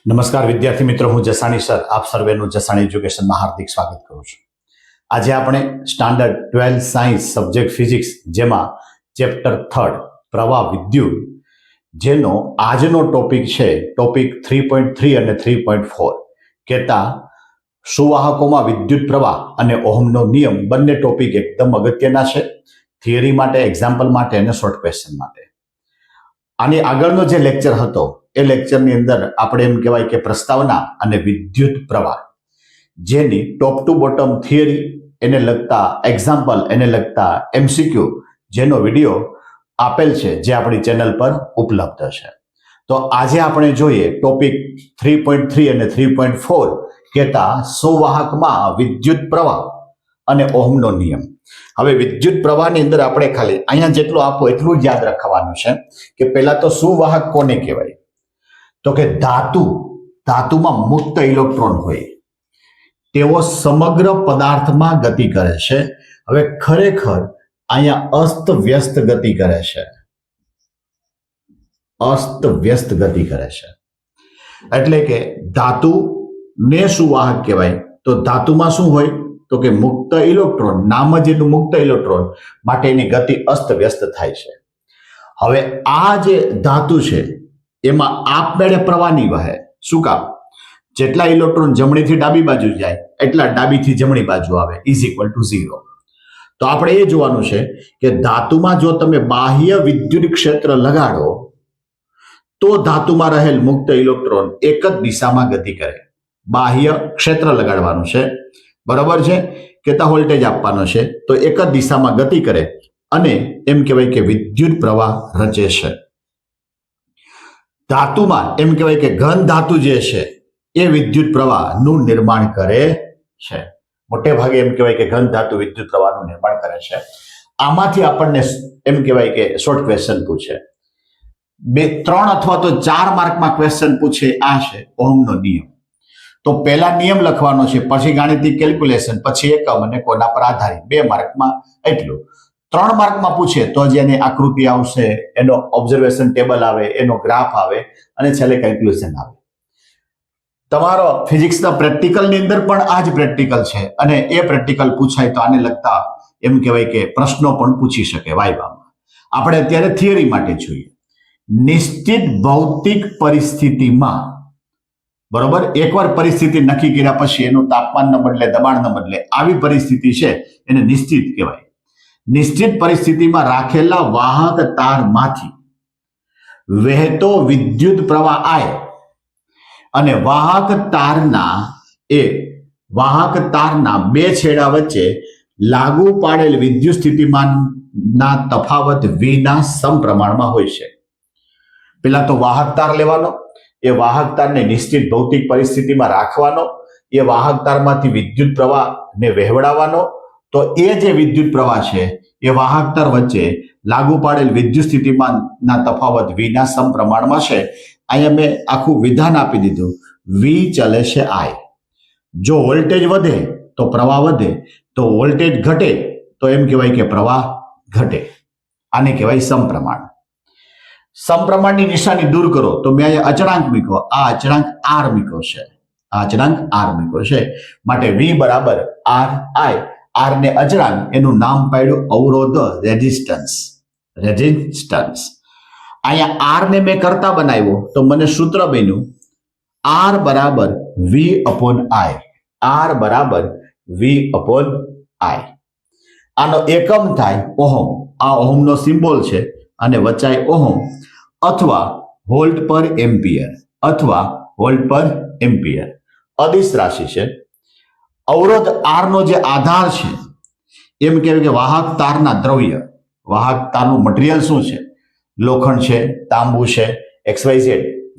નમસ્કાર વિદ્યાર્થી મિત્રો, હું જસાણી સર આપ સર્વેનું જસાણી એજ્યુકેશનમાં હાર્દિક સ્વાગત કરું છું. આજે આપણે સ્ટાન્ડર્ડ 12 સાયન્સ સબ્જેક્ટ ફિઝિક્સ જેમાં ચેપ્ટર 3 પ્રવાહ વિદ્યુત જેનો આજનો ટોપિક છે ટોપિક 3.3 અને 3.4 કહેતા સુવાહકોમાં વિદ્યુત પ્રવાહ અને ઓહમનો નિયમ બંને ટોપિક એકદમ અગત્યના છે થિયરી માટે, એક્ઝામ્પલ માટે અને શોર્ટ ક્વેશ્ચન માટે. આની આગળનો જે લેક્ચર હતો એ લેક્ચરની અંદર આપણે એમ કહેવાય કે પ્રસ્તાવના અને વિદ્યુત પ્રવાહ જેની ટોપ ટુ બોટમ થિયરી, એને લગતા એક્ઝામ્પલ, એને લગતા એમસીક્યુ જેનો વિડીયો આપેલ છે જે આપણી ચેનલ પર ઉપલબ્ધ છે. તો આજે આપણે જોઈએ ટોપિક 3.3 અને 3.4 કહેતા સુવાહકમાં વિદ્યુત પ્રવાહ અને ઓહમનો નિયમ. હવે વિદ્યુત પ્રવાહની અંદર આપણે ખાલી અહીંયા જેટલું આપો એટલું જ યાદ રાખવાનું છે કે પહેલા તો સુવાહક કોને કહેવાય? તો કે ધાતુમાં મુક્ત ઇલેક્ટ્રોન હોય તેઓ સમગ્ર પદાર્થમાં ગતિ કરે છે. હવે ખરેખર અહીંયા અસ્ત વ્યસ્ત ગતિ કરે છે, એટલે કે ધાતુ ને સુવાહક કહેવાય. તો ધાતુમાં શું હોય? તો કે મુક્ત ઇલેક્ટ્રોન, નામ જ એનું મુક્ત ઇલેક્ટ્રોન, માટે એની ગતિ અસ્ત વ્યસ્ત થાય છે. હવે આ જે ધાતુ છે એમાં આપમેળે પ્રવાહ નહીં વહે. શું કામ? જેટલા ઇલેક્ટ્રોન જમણીથી ડાબી બાજુ જાય એટલા ડાબીથી જમણી બાજુ આવે =0. તો આપણે એ જોવાનું છે કે ધાતુમાં જો તમે બાહ્ય વિદ્યુત ક્ષેત્ર લગાડો તો ધાતુમાં રહેલ મુક્ત ઇલેક્ટ્રોન એક જ દિશામાં ગતિ કરે. બાહ્ય ક્ષેત્ર લગાડવાનું છે, બરાબર છે? કેટલા વોલ્ટેજ આપવાનો છે તો એક જ દિશામાં ગતિ કરે અને એમ કહેવાય કે વિદ્યુત પ્રવાહ રચે છે. ધાતુમાં એમ કહેવાય કે ઘન ધાતુ જે છે એ વિદ્યુત પ્રવાહનું નિર્માણ કરે છે. મોટે ભાગે એમ કહેવાય કે ઘન ધાતુ વિદ્યુત પ્રવાહનું નિર્માણ કરે છે. આમાંથી આપણને એમ કહેવાય કે શોર્ટ ક્વેશ્ચન પૂછે, 3 અથવા તો 4 માર્કમાં ક્વેશ્ચન પૂછે. આ છે ઓહમનો નિયમ. તો પહેલા નિયમ લખવાનો છે, પછી ગાણિતિક કેલ્ક્યુલેશન, પછી એકમ અને કોના પર આધારિત. 2 માર્કમાં એટલું. 3 માર્કમાં પૂછે તો જ એની આકૃતિ આવશે, એનો ઓબ્ઝર્વેશન ટેબલ આવે, એનો ગ્રાફ આવે અને છેલ્લે કેલ્ક્યુલેશન આવે. તમારો ફિઝિક્સના પ્રેક્ટિકલની અંદર પણ આ જ પ્રેક્ટિકલ છે અને એ પ્રેક્ટિકલ પૂછાય તો આને લગતા એમ કહેવાય કે પ્રશ્નો પણ પૂછી શકે વાયવામાં. આપણે અત્યારે થિયરી માટે જોઈએ. નિશ્ચિત ભૌતિક પરિસ્થિતિમાં, બરોબર, એકવાર પરિસ્થિતિ નક્કી કર્યા પછી એનું તાપમાનને બદલે, દબાણને બદલે આવી પરિસ્થિતિ છે એને નિશ્ચિત કહેવાય. નિશ્ચિત પરિસ્થિતિમાં રાખેલા વાહક તારમાંથી વહેતો વિદ્યુત પ્રવાહ I અને વાહક તારના બે છેડા વચ્ચે લાગુ પાડેલ વિદ્યુત સ્થિતિમાનના તફાવત V ના સમપ્રમાણમાં હોય છે. પેલા તો વાહક તાર લેવાનો, એ વાહક તારને નિશ્ચિત ભૌતિક પરિસ્થિતિમાં રાખવાનો, એ વાહક તારમાંથી વિદ્યુત પ્રવાહને વહેવડાવવાનો. તો એ જે વિદ્યુત પ્રવાહ છે એ વાહક તાર વચ્ચે લાગુ પાડેલ વિદ્યુત સ્થિતિમાનના તફાવત V ના સમપ્રમાણમાં છે. અહીંયા મેં આખું વિધાન આપી દીધું. V ચલે છે I. જો વોલ્ટેજ વધે તો પ્રવાહ વધે, તો વોલ્ટેજ ઘટે તો એમ કહેવાય કે પ્રવાહ ઘટે. આને કહેવાય સમપ્રમાણ. સમપ્રમાણની નિશાની દૂર કરો તો મેં અહીંયા અચળાંક મૂક્યો, આ અચળાંક R મૂક્યો છે. માટે V બરાબર RI. R ને અચળાંક, એનું નામ પાડ્યું અવરોધ, રેઝિસ્ટન્સ. અહીંયા R ને મેં કરતા બનાવ્યો તો મને સૂત્ર બન્યું R બરાબર V/I. આનો એકમ થાય ઓહમ. આ ઓહમનો સિમ્બોલ છે અને વચાય ઓહમ અથવા વોલ્ટ પર એમ્પિયર. અદિશ રાશિ છે. અવરોધ R નો જે આધાર છે એમ કહેવાય કે વાહક તારના દ્રવ્ય, વાહક તારનું મટીરિયલ શું છે? લોખંડ છે, તાંબુ છે, XYZ,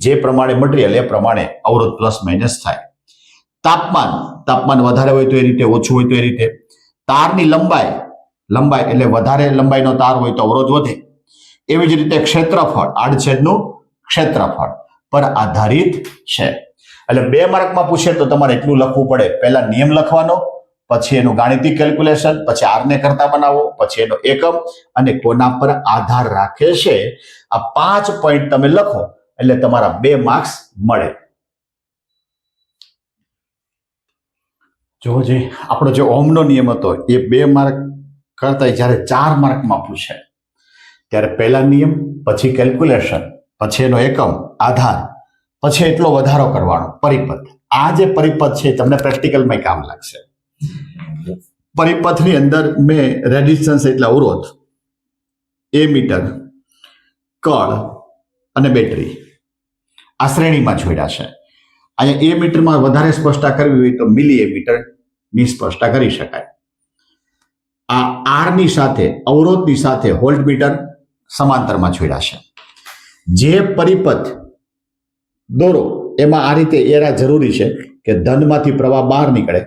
જે પ્રમાણે મટીરિયલ એ પ્રમાણે અવરોધ પ્લસ માઇનસ થાય. તાપમાન વધારે હોય તો એ રીતે, ઓછું હોય તો એ રીતે. તારની લંબાઈ એટલે વધારે લંબાઈનો તાર હોય તો અવરોધ વધે. એવી જ રીતે ક્ષેત્રફળ, આડછેદનું ક્ષેત્રફળ પર આધારિત છે. એટલે 2 માર્કમાં પૂછે તો તમારે એટલું લખવું પડે. પહેલા નિયમ લખવાનો, પછી એનું ગાણિતિક કેલ્ક્યુલેશન, પછી R ને કરતા બનાવો, પછી એનો એકમ અને કોના પર આધાર રાખે છે. આ 5 પોઈન્ટ તમે લખો એટલે તમારા 2 માર્ક્સ મળે. જો જે આપણો જે ઓહમનો નિયમ હતો એ 2 માર્ક કરતા જ્યારે 4 માર્કમાં પૂછાય ત્યારે પહેલા નિયમ, પછી કેલ્ક્યુલેશન, પછી એનો એકમ આધાર, પછી એટલો વધારો કરવાનો પરિપથ. આ જે પરિપથ છે તમને પ્રેક્ટિકલમાં કામ લાગશે. પરિપથની અંદર મેં રેડિસ્ટન્સ એટલે અવરોધ, એમીટર, કળ અને બેટરી આ શ્રેણીમાં જોડ્યા છે. અહીંયા એ મીટરમાં વધારે સ્પષ્ટતા કરવી હોય તો મિલી એમીટર ની સ્પષ્ટતા કરી શકાય. આ આર ની સાથે અવરોધની સાથે વોલ્ટ મીટર સમાંતરમાં જોડ્યા છે. જે પરિપથ દોરો એમાં આ રીતે એરા જરૂરી છે કે ધનમાંથી પ્રવાહ બહાર નીકળે,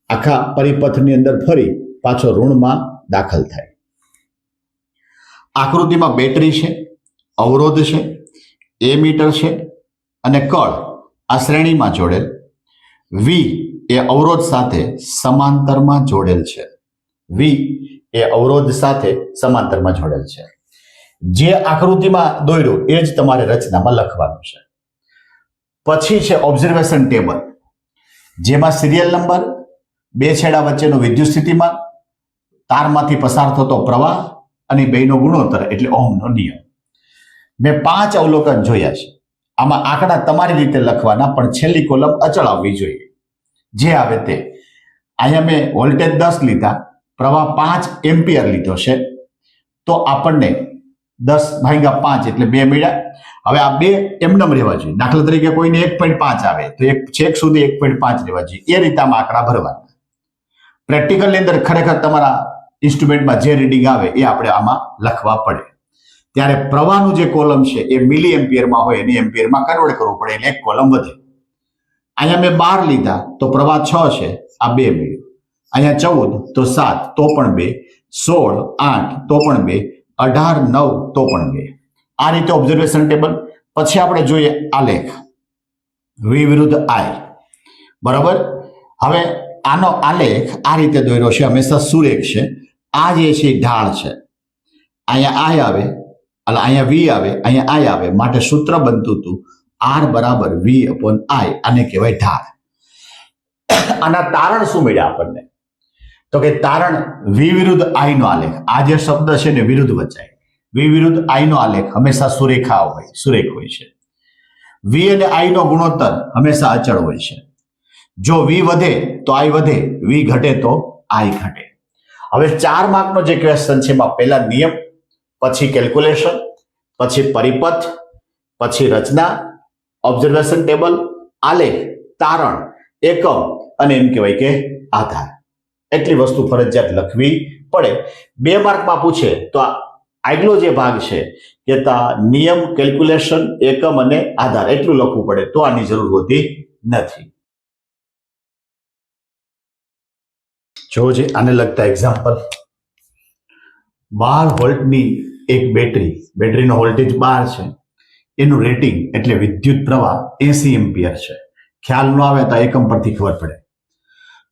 આખા પરિપથની અંદર ફરી પાછો ઋણમાં દાખલ થાય. આકૃતિમાં બેટરી છે, અવરોધ છે, એમીટર છે અને કળ આ શ્રેણીમાં જોડેલ, વી એ અવરોધ સાથે સમાંતરમાં જોડેલ છે. વી એ અવરોધ સાથે સમાંતરમાં જોડેલ છે. જે આકૃતિમાં દોર્યું એ જ તમારે રચનામાં લખવાનું છે. પછી છે ઓબ્ઝર્વેશન ટેબલ, જેમાં સિરિયલ નંબર, 2 છેડા વચ્ચેનું વિદ્યુત સ્થિતિમાન, તારમાંથી પસાર થતો પ્રવાહ અને બેનો ગુણોત્તર એટલે ઓહમનો નિયમ. મેં 5 અવલોકન જોયા છે. આમાં આંકડા તમારી રીતે લખવાના, પણ છેલ્લી કોલમ અચળ આવવી જોઈએ. જે આવે તે. અહીંયા મેં વોલ્ટેજ 10 લીધા, પ્રવાહ 5 એમ્પિયર લીધો છે, તો આપણને 10/5 એટલે 2 મળ્યા. હવે આ 2 એમનેમ રહેવા જોઈએ. દાખલા તરીકે કોઈને 1.5 આવે તો એક છેક સુધી 1.5 રહેવા જોઈએ. એ રીતે આમાં આંકડા ભરવાના. પ્રેક્ટિકલની અંદર ખરેખર તમારા ઇન્સ્ટ્રુમેન્ટમાં જે રીડિંગ આવે એ આપણે આમાં લખવા પડે. ત્યારે પ્રવાહનું જે કોલમ છે એ મિલી એમ્પિયરમાં હોય એને એમ્પિયરમાં કન્વર્ટ કરવું પડે એટલે એક કોલમ વધે. અહીંયા મેં 12 લીધા તો પ્રવાહ 6 છે, આ 2 મળ્યું. અહીંયા 14 તો 7 તો પણ 2, 16 8 તો પણ 2, 18 9 તો પણ 2. આ રીતે ઓબ્ઝર્વેશન ટેબલ. પછી આપણે જોઈએ આલેખ, વી વિરુદ્ધ આઈ. બરાબર. હવે આનો આલેખ આ રીતે દોર્યો છે, હંમેશા સુરેખ છે. આ જે છે ઢાળ છે, અહીંયા આઈ આવે, એટલે અહીંયા વી આવે, અહીંયા આઈ આવે, માટે સૂત્ર બનતું હતું આર બરાબર વી અપોન આઈ. આને કહેવાય ઢાળ. આના તારણ શું મળ્યા આપણને? તો કે તારણ વી વિરુદ્ધ આઈ નો આલેખ. આ જે શબ્દ છે ને વિરુદ્ધ વચાય. વી વિરુદ્ધ આઈ નો આલેખ હંમેશા સુરેખ હોય છે. વી અને આઈ નો ગુણોત્તર હંમેશા અચળ હોય છે. જો વી વધે તો આઈ વધે, વી ઘટે તો આઈ ઘટે. હવે 4 માર્કનો જે ક્વેશ્ચન છે એમાં પહેલા નિયમ, પછી કેલ્ક્યુલેશન, પછી પરિપથ, પછી રચના, ઓબ્ઝર્વેશન ટેબલ, આલેખ, તારણ, એકમ અને એમ કહેવાય કે આધાર. એટલી વસ્તુ ફરજિયાત લખવી પડે. 2 માર્કમાં પૂછે તો આગલો જે ભાગ છે કે નિયમ, કેલ્ક્યુલેશન, એકમ અને આધાર એટલું લખવું પડે, તો આની જરૂર હોતી નથી. જો જે આને લગતા એક્ઝામ્પલ, 12 વોલ્ટની એક બેટરીનો વોલ્ટેજ 12 છે, એનું રેટિંગ એટલે વિદ્યુત પ્રવાહ 80 એમ્પિયર છે. ખ્યાલ ન આવે તો એકમ પરથી ખબર પડે.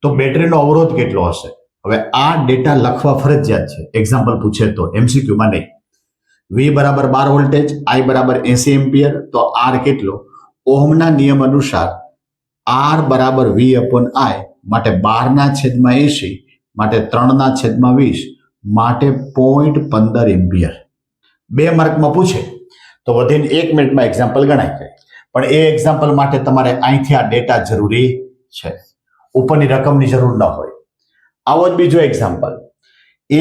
તો બેટરીનો અવરોધ કેટલો હશે? હવે આ ડેટા લખવા ફરજિયાત છે. એક્ઝામ્પલ પૂછે તો, એમસીક્યુમાં નહીં. વી બરાબર 12 વોલ્ટેજ, આઈ બરાબર 80 એમ્પિયર, તો આર કેટલો? ઓહમના નિયમ અનુસાર આર બરાબર વી અપોન આઈ, માટે 12/80 માટે 3/20 માટે 0.15 એમ્પિયર. 2 માર્કમાં પૂછે તો વધીને 1 મિનિટમાં એક્ઝામ્પલ ગણાય જાય. પણ એ એક્ઝામ્પલ માટે તમારે અહીંથી આ ડેટા જરૂરી છે, ઉપરની રકમની જરૂર ન હોય. આવો જ બીજો એક્ઝામ્પલ,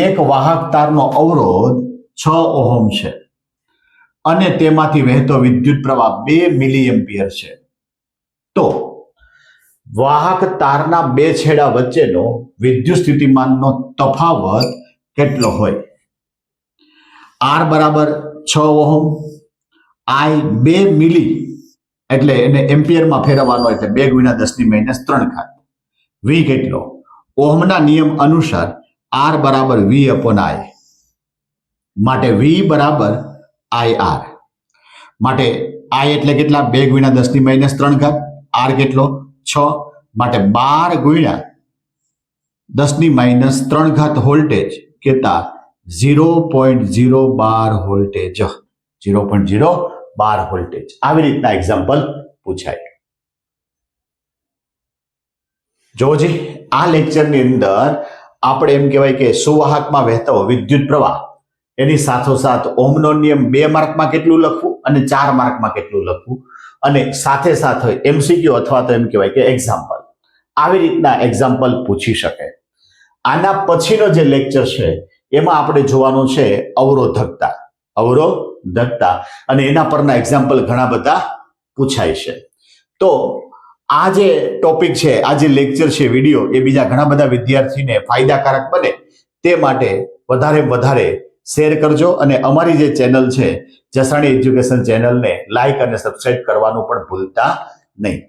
એક વાહક તારનો અવરોધ 6 ઓહમ છે અને તેમાંથી વહેતો વિદ્યુત પ્રવાહ 2 મિલી એમ્પિયર છે. તો વાહક તારના 2 છેડા વચ્ચેનો વિદ્યુત સ્થિતિમાનનો તફાવત કેટલો હોય? આર બરાબર 6 ઓહમ, આઈ 2 મિલી એટલે એને એમ્પિયરમાં ફેરવવાનો એટલે 2 × 10⁻³ વી કેટલો? ઓહમના નિયમ અનુસાર આર બરાબર વી અપોન આઈ, માટે વી બરાબર આઈ આર. માટે આઈ એટલે કેટલા? 2 × 10⁻³. આર કેટલો? 6, માટે 12 × 10⁻³ વોલ્ટેજ કેટલા? 0.012 વોલ્ટેજ. 0.012 વોલ્ટેજ. આવી રીતના એક્ઝામ્પલ પૂછાય. જોજી, આ લેક્ચરની અંદર આપણે એમ કહેવાય કે સુવાહકમાં વહેતો વિદ્યુત પ્રવાહ એની સાથોસાથ ઓહમનો નિયમ 2 માર્કમાં કેટલું લખવું અને 4 માર્કમાં કેટલું લખવું અને સાથે સાથે એમસીક્યુ અથવા તો એમ કહેવાય કે એક્ઝામ્પલ, આવી રીતના એક્ઝામ્પલ પૂછી શકે. આના પછીનો જે લેક્ચર છે એમાં આપણે જોવાનું છે અવરોધકતા અને એના પરના એક્ઝામ્પલ ઘણા બધા પૂછાય છે. તો આ જે ટોપિક છે, આ જે લેક્ચર છે, વિડીયો, એ બીજા ઘણા બધા વિદ્યાર્થીને ફાયદાકારક બને તે માટે વધારે શેર કરજો અને અમારી જે ચેનલ છે જસાણી એજ્યુકેશન ચેનલને લાઈક અને સબસ્ક્રાઇબ કરવાનું પણ ભૂલતા નહીં.